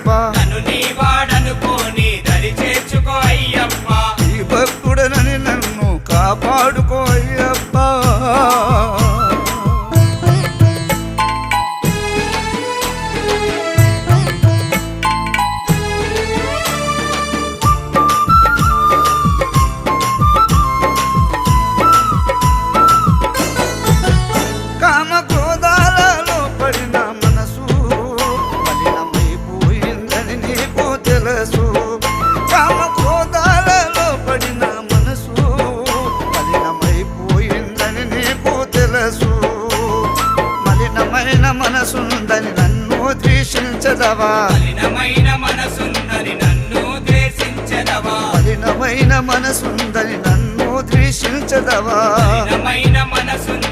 అయ్యప్ప నన్ను నీ వాడనుకోని దరి చేర్చుకో అయ్యప్ప ఈ భక్తుడనని నన్ను కాపాడుకో అయ్యప్ప కామక్రోధాలలో పడిన మనసు మలినమైపోయిందని నీకు తెలుసు కామక్రోధాలలో పడిన మనసు మలినమైపోయిందని నీకు తెలుసు మలినమైన మనసుందని నన్ను ద్వేషించదవా మలినమైన మనసుందని నన్ను ద్వేషించదవా మలినమైన మనసుందని నన్ను ద్వేషించదవా మలినమైన మనసుందని